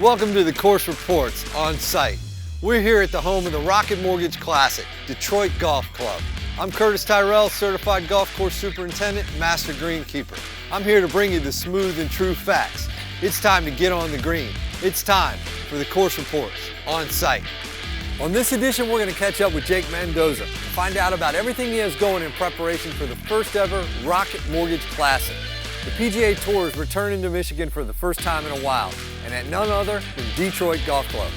Welcome to the Course Reports on site. We're here at the home of the Rocket Mortgage Classic, Detroit Golf Club. I'm Curtis Tyrell, Certified Golf Course Superintendent, Master Greenkeeper. I'm here to bring you the smooth and true facts. It's time to get on the green. It's time for the Course Reports on site. On this edition, we're going to catch up with Jake Mendoza and find out about everything he has going in preparation for the first ever Rocket Mortgage Classic. The PGA Tour is returning to Michigan for the first time in a while, and at none other than Detroit Golf Club.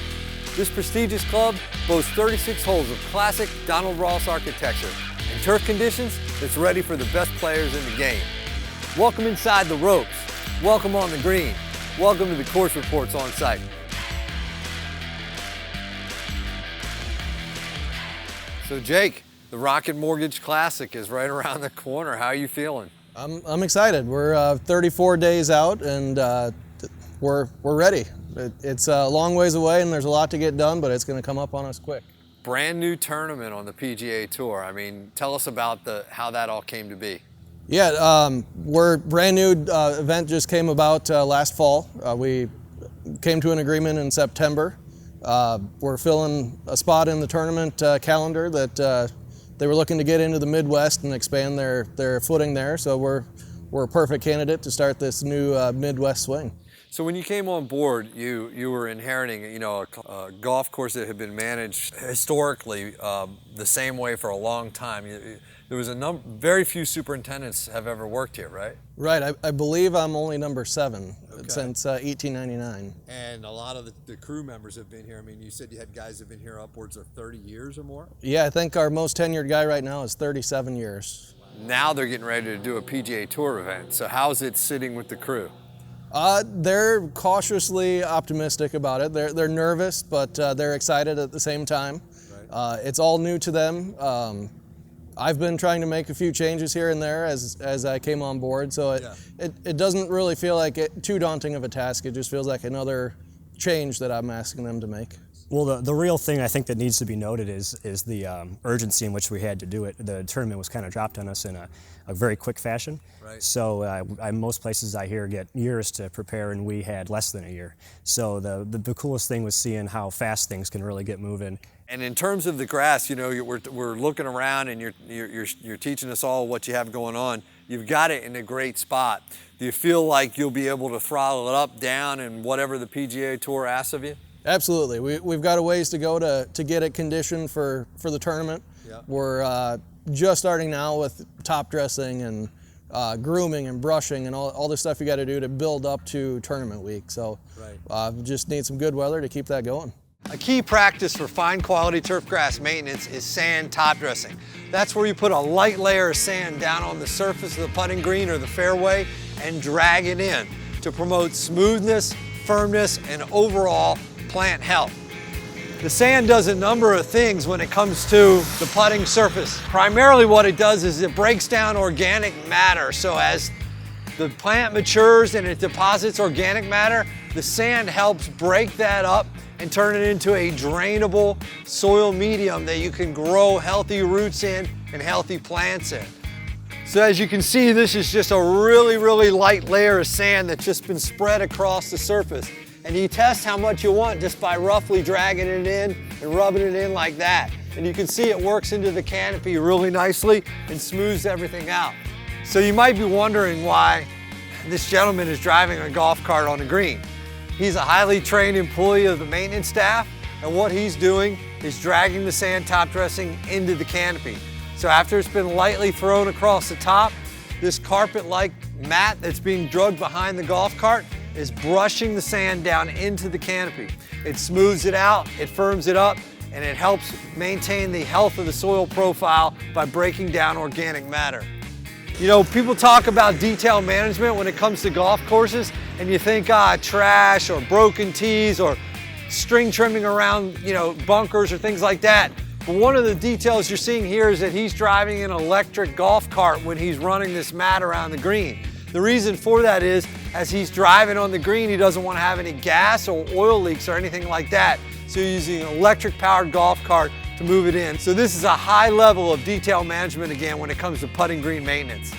This prestigious club boasts 36 holes of classic Donald Ross architecture and turf conditions that's ready for the best players in the game. Welcome inside the ropes. Welcome on the green. Welcome to the Course Reports on site. So Jake, the Rocket Mortgage Classic is right around the corner. How are you feeling? I'm excited. We're 34 days out and we're ready. It's a long ways away and there's a lot to get done, but it's going to come up on us quick. Brand new tournament on the PGA Tour. I mean, tell us about how that all came to be. Yeah, we're brand new. Event just came about last fall. We came to an agreement in September. We're filling a spot in the tournament calendar that they were looking to get into the Midwest and expand their footing there. So we're a perfect candidate to start this new Midwest swing. So when you came on board, you were inheriting, a golf course that had been managed historically the same way for a long time. There was very few superintendents have ever worked here, right? Right. I believe I'm only number 7 since 1899. And a lot of the crew members have been here. I mean, you said you had guys that have been here upwards of 30 years or more? Yeah, I think our most tenured guy right now is 37 years. Now they're getting ready to do a PGA Tour event. So how's it sitting with the crew? They're cautiously optimistic about it. They're nervous, but they're excited at the same time. Right. It's all new to them. I've been trying to make a few changes here and there as I came on board, so it doesn't really feel like too daunting of a task. It just feels like another change that I'm asking them to make. Well, the real thing I think that needs to be noted is the urgency in which we had to do it. The tournament was kind of dropped on us in a very quick fashion. Right. So most places I hear get years to prepare, and we had less than a year. So the coolest thing was seeing how fast things can really get moving. And in terms of the grass, we're looking around, and you're teaching us all what you have going on. You've got it in a great spot. Do you feel like you'll be able to throttle it up, down, and whatever the PGA Tour asks of you? Absolutely. We've got a ways to go to get it conditioned for the tournament. Yep. We're just starting now with top dressing and grooming and brushing and all the stuff you got to do to build up to tournament week. So we just need some good weather to keep that going. A key practice for fine quality turf grass maintenance is sand top dressing. That's where you put a light layer of sand down on the surface of the putting green or the fairway and drag it in to promote smoothness, firmness, and overall plant health. The sand does a number of things when it comes to the putting surface. Primarily what it does is it breaks down organic matter. So as the plant matures and it deposits organic matter, the sand helps break that up and turn it into a drainable soil medium that you can grow healthy roots in and healthy plants in. So as you can see, this is just a really, really light layer of sand that's just been spread across the surface. And you test how much you want just by roughly dragging it in and rubbing it in like that. And you can see it works into the canopy really nicely and smooths everything out. So you might be wondering why this gentleman is driving a golf cart on the green. He's a highly trained employee of the maintenance staff, and what he's doing is dragging the sand top dressing into the canopy. So after it's been lightly thrown across the top, this carpet-like mat that's being dragged behind the golf cart is brushing the sand down into the canopy. It smooths it out, it firms it up, and it helps maintain the health of the soil profile by breaking down organic matter. People talk about detail management when it comes to golf courses, and you think, trash or broken tees or string trimming around, bunkers or things like that. But one of the details you're seeing here is that he's driving an electric golf cart when he's running this mat around the green. The reason for that is, as he's driving on the green, he doesn't want to have any gas or oil leaks or anything like that. So he's using an electric-powered golf cart to move it in. So this is a high level of detail management again when it comes to putting green maintenance.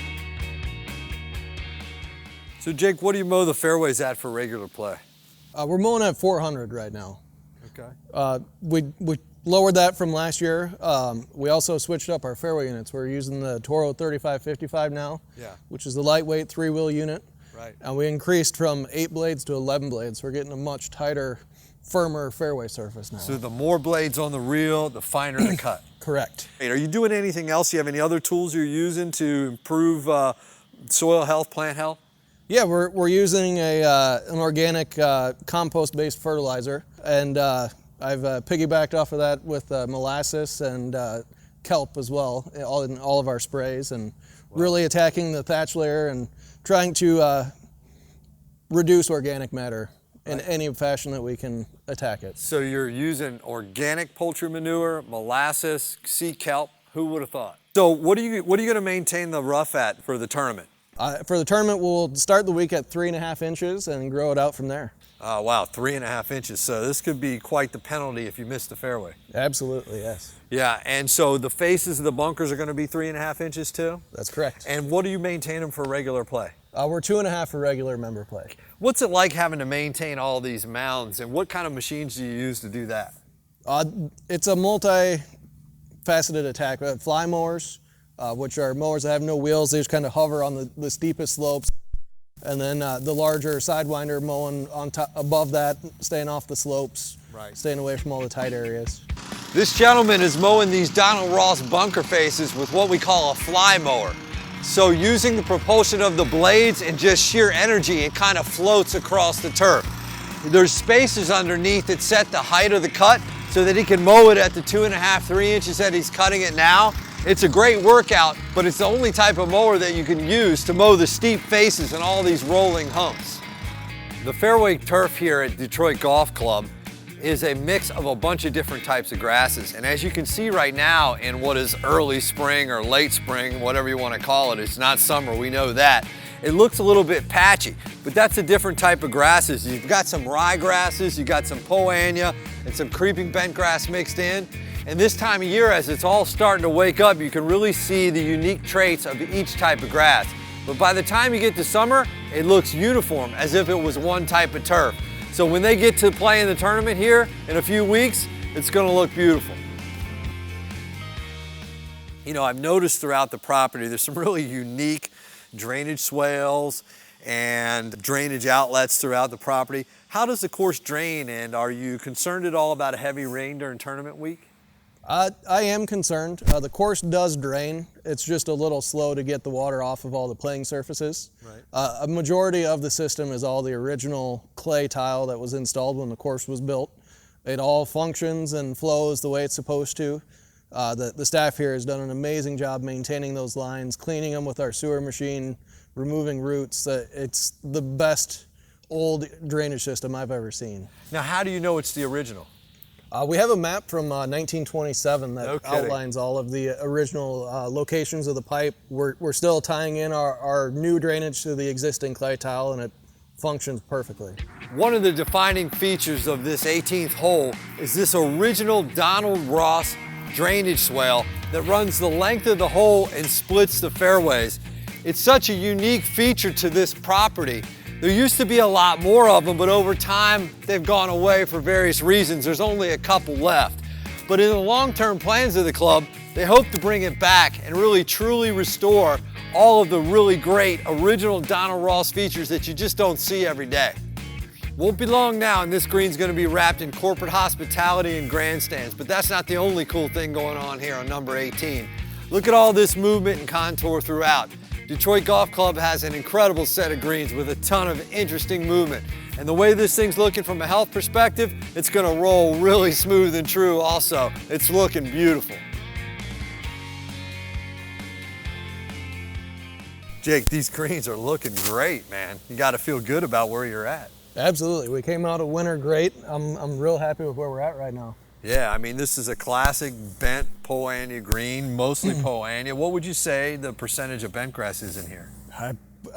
So Jake, what do you mow the fairways at for regular play? We're mowing at 400 right now. Okay. We lowered that from last year. We also switched up our fairway units. We're using the Toro 3555 now, which is the lightweight 3-wheel unit. Right. And we increased from 8 blades to 11 blades. We're getting a much tighter, firmer fairway surface now. So the more blades on the reel, the finer the cut. Correct. Are you doing anything else? You have any other tools you're using to improve soil health, plant health? Yeah, we're using an organic compost-based fertilizer, and I've piggybacked off of that with molasses and kelp as well in all of our sprays, and really attacking the thatch layer and trying to reduce organic matter in any fashion that we can attack it. So you're using organic poultry manure, molasses, sea kelp. Who would have thought? So what are you going to maintain the rough at for the tournament? For the tournament, we'll start the week at 3.5 inches and grow it out from there. Oh, wow, 3.5 inches. So this could be quite the penalty if you miss the fairway. Absolutely, yes. Yeah, and so the faces of the bunkers are going to be 3.5 inches too? That's correct. And what do you maintain them for regular play? We're 2.5 for regular member play. What's it like having to maintain all these mounds, and what kind of machines do you use to do that? It's a multi-faceted attack. We have fly mowers, which are mowers that have no wheels. They just kind of hover on the steepest slopes. And then the larger Sidewinder mowing on top, above that, staying off the slopes, staying away from all the tight areas. This gentleman is mowing these Donald Ross bunker faces with what we call a fly mower. So using the propulsion of the blades and just sheer energy, it kind of floats across the turf. There's spacers underneath that set the height of the cut so that he can mow it at the 2.5, 3 inches that he's cutting it now. It's a great workout, but it's the only type of mower that you can use to mow the steep faces and all these rolling humps. The fairway turf here at Detroit Golf Club is a mix of a bunch of different types of grasses. And as you can see right now in what is early spring or late spring, whatever you want to call it, it's not summer, we know that. It looks a little bit patchy, but that's a different type of grasses. You've got some ryegrasses, you've got some poania, and some creeping bent grass mixed in. And this time of year, as it's all starting to wake up, you can really see the unique traits of each type of grass. But by the time you get to summer, it looks uniform, as if it was one type of turf. So when they get to play in the tournament here in a few weeks, it's going to look beautiful. You know, I've noticed throughout the property there's some really unique drainage swales and drainage outlets throughout the property. How does the course drain, and are you concerned at all about a heavy rain during tournament week? I am concerned. The course does drain. It's just a little slow to get the water off of all the playing surfaces. A majority of the system is all the original clay tile that was installed when the course was built. It all functions and flows the way it's supposed to. The staff here has done an amazing job maintaining those lines, cleaning them with our sewer machine, removing roots. It's the best old drainage system I've ever seen. Now, how do you know it's the original? We have a map from 1927 that No outlines all of the original locations of the pipe. We're still tying in our new drainage to the existing clay tile, and it functions perfectly. One of the defining features of this 18th hole is this original Donald Ross drainage swale that runs the length of the hole and splits the fairways. It's such a unique feature to this property. There used to be a lot more of them, but over time they've gone away for various reasons. There's only a couple left. But in the long-term plans of the club, they hope to bring it back and really truly restore all of the really great original Donald Ross features that you just don't see every day. Won't be long now and this green's going to be wrapped in corporate hospitality and grandstands, but that's not the only cool thing going on here on number 18. Look at all this movement and contour throughout. Detroit Golf Club has an incredible set of greens with a ton of interesting movement. And the way this thing's looking from a health perspective, it's going to roll really smooth and true also. It's looking beautiful. Jake, these greens are looking great, man. You got to feel good about where you're at. Absolutely. We came out of winter great. I'm real happy with where we're at right now. Yeah, I mean, this is a classic bent poania green, mostly poania. What would you say the percentage of bent grass is in here?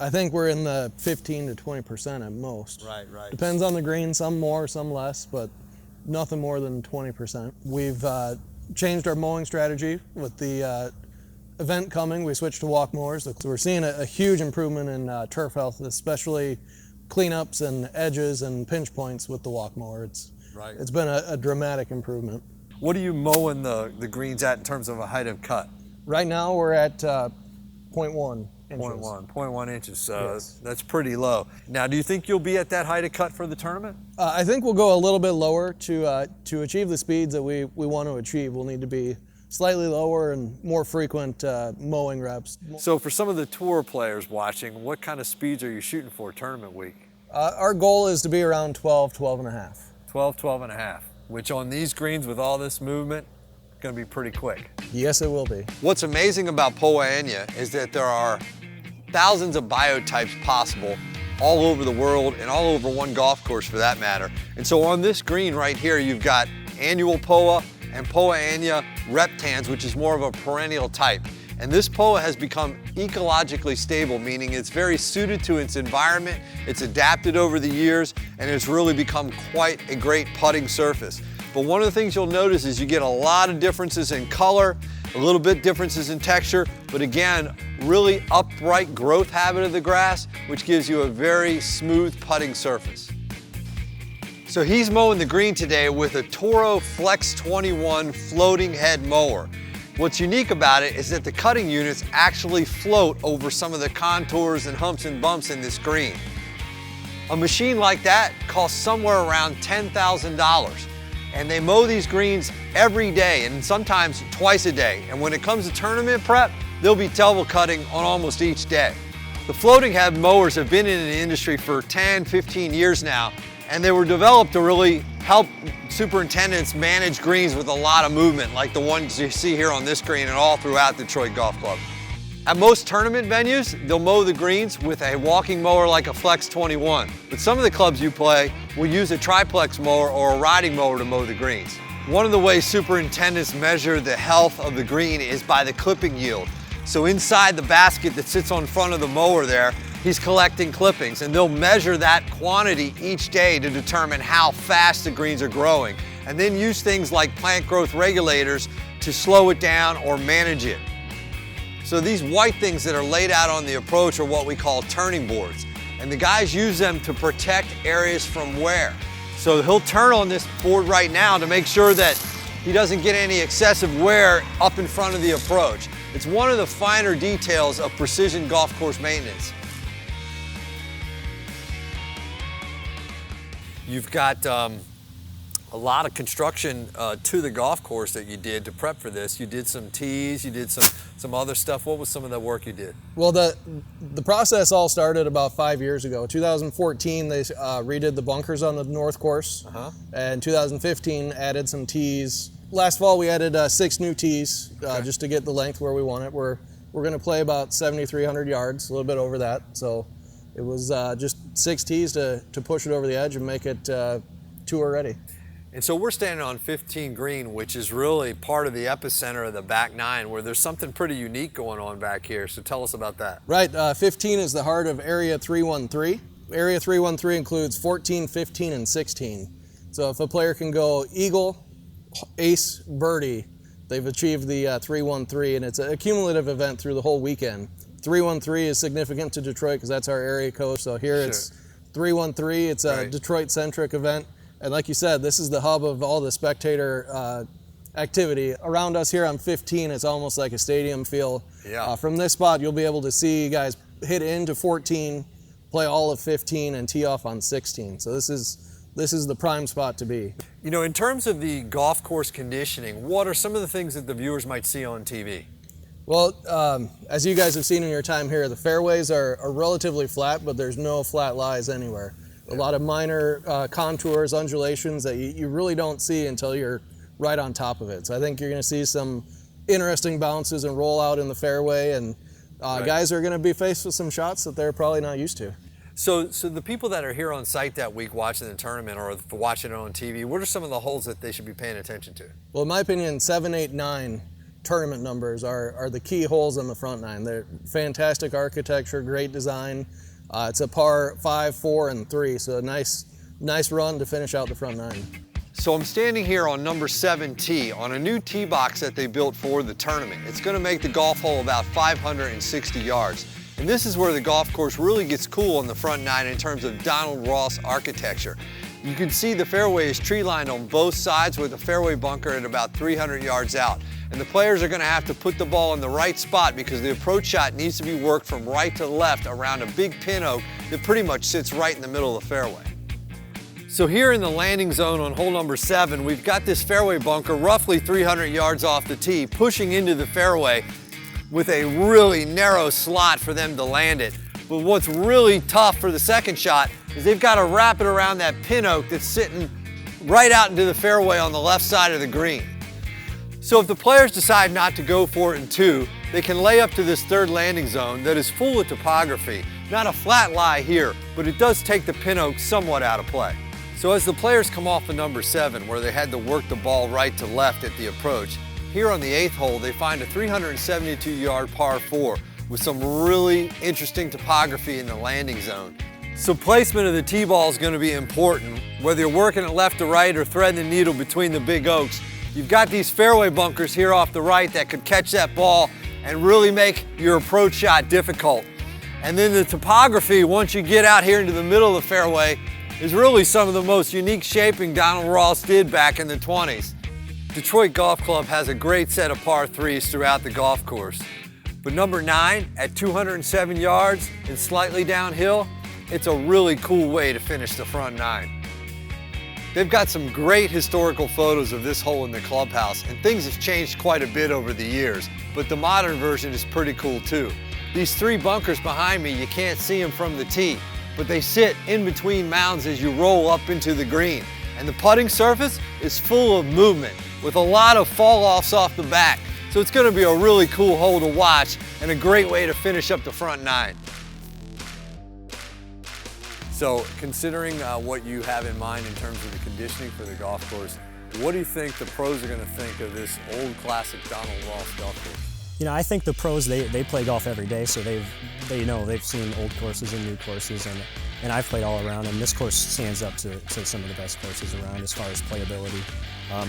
I think we're in the 15 to 20% at most. Right. Depends on the green, some more, some less, but nothing more than 20%. We've changed our mowing strategy with the event coming. We switched to walk mowers. So we're seeing a huge improvement in turf health, especially cleanups and edges and pinch points with the walk mower. It's been a dramatic improvement. What are you mowing the greens at in terms of a height of cut? Right now we're at 0.1 inches. 0.1 inches, so Yes. that's pretty low. Now, do you think you'll be at that height of cut for the tournament? I think we'll go a little bit lower to achieve the speeds that we want to achieve. We'll need to be slightly lower and more frequent mowing reps. So for some of the tour players watching, what kind of speeds are you shooting for tournament week? Our goal is to be around 12, 12 and a half. 12, 12 and a half, which on these greens with all this movement, going to be pretty quick. Yes, it will be. What's amazing about Poa annua is that there are thousands of biotypes possible all over the world and all over one golf course for that matter. And so on this green right here, you've got annual Poa and Poa annua reptans, which is more of a perennial type. And this Poa has become ecologically stable, meaning it's very suited to its environment, it's adapted over the years, and it's really become quite a great putting surface. But one of the things you'll notice is you get a lot of differences in color, a little bit differences in texture, but again, really upright growth habit of the grass, which gives you a very smooth putting surface. So he's mowing the green today with a Toro Flex 21 floating head mower. What's unique about it is that the cutting units actually float over some of the contours and humps and bumps in this green. A machine like that costs somewhere around $10,000. And they mow these greens every day and sometimes twice a day. And when it comes to tournament prep, they'll be double cutting on almost each day. The floating head mowers have been in the industry for 10, 15 years now, and they were developed to really help superintendents manage greens with a lot of movement, like the ones you see here on this green and all throughout Detroit Golf Club. At most tournament venues, they'll mow the greens with a walking mower like a Flex 21. But some of the clubs you play will use a triplex mower or a riding mower to mow the greens. One of the ways superintendents measure the health of the green is by the clipping yield. So inside the basket that sits on front of the mower there, he's collecting clippings, and they'll measure that quantity each day to determine how fast the greens are growing, and then use things like plant growth regulators to slow it down or manage it. So these white things that are laid out on the approach are what we call turning boards, and the guys use them to protect areas from wear. So he'll turn on this board right now to make sure that he doesn't get any excessive wear up in front of the approach. It's one of the finer details of precision golf course maintenance. You've got a lot of construction to the golf course that you did to prep for this. You did some tees, you did some other stuff. What was some of the work you did? Well, the process all started about 5 years ago. 2014, they redid the bunkers on the north course, and 2015 added some tees. Last fall, we added 6 new tees just to get the length where we want it. We're going to play about 7,300 yards, a little bit over that. So it was just 6 tees to push it over the edge and make it tour ready. And so we're standing on 15 green, which is really part of the epicenter of the back 9, where there's something pretty unique going on back here. So tell us about that. Right, 15 is the heart of Area 313. Area 313 includes 14, 15, and 16. So if a player can go eagle, ace, birdie, they've achieved the 313, and it's a cumulative event through the whole weekend. 313 is significant to Detroit because that's our area code. So here it's 313. It's a Detroit-centric event. And like you said, this is the hub of all the spectator activity. Around us here on 15, it's almost like a stadium feel. Yeah. From this spot, you'll be able to see guys hit into 14, play all of 15, and tee off on 16. So this is the prime spot to be. You know, in terms of the golf course conditioning, what are some of the things that the viewers might see on TV? Well, as you guys have seen in your time here, the fairways are relatively flat, but there's no flat lies anywhere. A lot of minor contours, undulations that you really don't see until you're right on top of it. So I think you're going to see some interesting bounces and roll out in the fairway, and guys are going to be faced with some shots that they're probably not used to. So the people that are here on site that week watching the tournament or watching it on TV, what are some of the holes that they should be paying attention to? Well, in my opinion, 7, 8, 9 tournament numbers are the key holes on the front 9. They're fantastic architecture, great design. It's a par 5, 4, and 3, so a nice run to finish out the front 9. So I'm standing here on number 7 tee on a new tee box that they built for the tournament. It's going to make the golf hole about 560 yards. And this is where the golf course really gets cool on the front nine in terms of Donald Ross architecture. You can see the fairway is tree lined on both sides with a fairway bunker at about 300 yards out. And the players are going to have to put the ball in the right spot because the approach shot needs to be worked from right to left around a big pin oak that pretty much sits right in the middle of the fairway. So here in the landing zone on hole number 7, we've got this fairway bunker roughly 300 yards off the tee, pushing into the fairway with a really narrow slot for them to land it. But what's really tough for the second shot is they've got to wrap it around that pin oak that's sitting right out into the fairway on the left side of the green. So if the players decide not to go for it in 2, they can lay up to this third landing zone that is full of topography. Not a flat lie here, but it does take the pin oak somewhat out of play. So as the players come off of number 7, where they had to work the ball right to left at the approach, here on the 8th hole, they find a 372-yard par 4 with some really interesting topography in the landing zone. So placement of the tee ball is going to be important. Whether you're working it left to right or threading the needle between the big oaks, you've got these fairway bunkers here off the right that could catch that ball and really make your approach shot difficult. And then the topography, once you get out here into the middle of the fairway, is really some of the most unique shaping Donald Ross did back in the 20s. Detroit Golf Club has a great set of par 3s throughout the golf course. But number 9 at 207 yards and slightly downhill, it's a really cool way to finish the front 9. They've got some great historical photos of this hole in the clubhouse, and things have changed quite a bit over the years, but the modern version is pretty cool too. These 3 bunkers behind me, you can't see them from the tee, but they sit in between mounds as you roll up into the green. And the putting surface is full of movement with a lot of fall-offs off the back. So it's going to be a really cool hole to watch and a great way to finish up the front 9. So considering what you have in mind in terms of the conditioning for the golf course, what do you think the pros are going to think of this old classic Donald Ross golf course? You know, I think the pros, they play golf every day, so they've seen old courses and new courses, and I've played all around, and this course stands up to some of the best courses around as far as playability.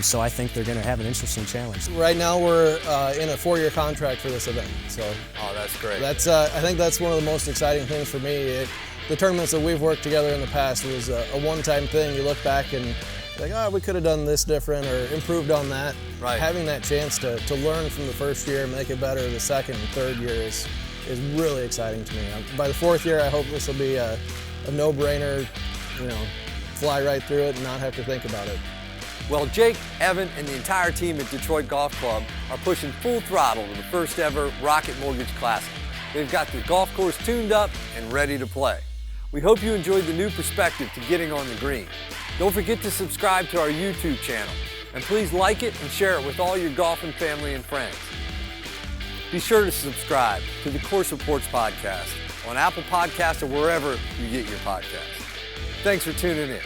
So I think they're going to have an interesting challenge. Right now we're in a 4-year contract for this event, so Oh, that's great. that's I think that's one of the most exciting things for me. The tournaments that we've worked together in the past was a one-time thing. You look back and like, oh, we could have done this different or improved on that. Right. Having that chance to learn from the first year, make it better the second and third year is really exciting to me. By the 4th year, I hope this will be a no-brainer, you know, fly right through it and not have to think about it. Well, Jake, Evan, and the entire team at Detroit Golf Club are pushing full throttle to the first ever Rocket Mortgage Classic. They've got the golf course tuned up and ready to play. We hope you enjoyed the new perspective to getting on the green. Don't forget to subscribe to our YouTube channel, and please like it and share it with all your golfing family and friends. Be sure to subscribe to the Course Reports podcast on Apple Podcasts or wherever you get your podcasts. Thanks for tuning in.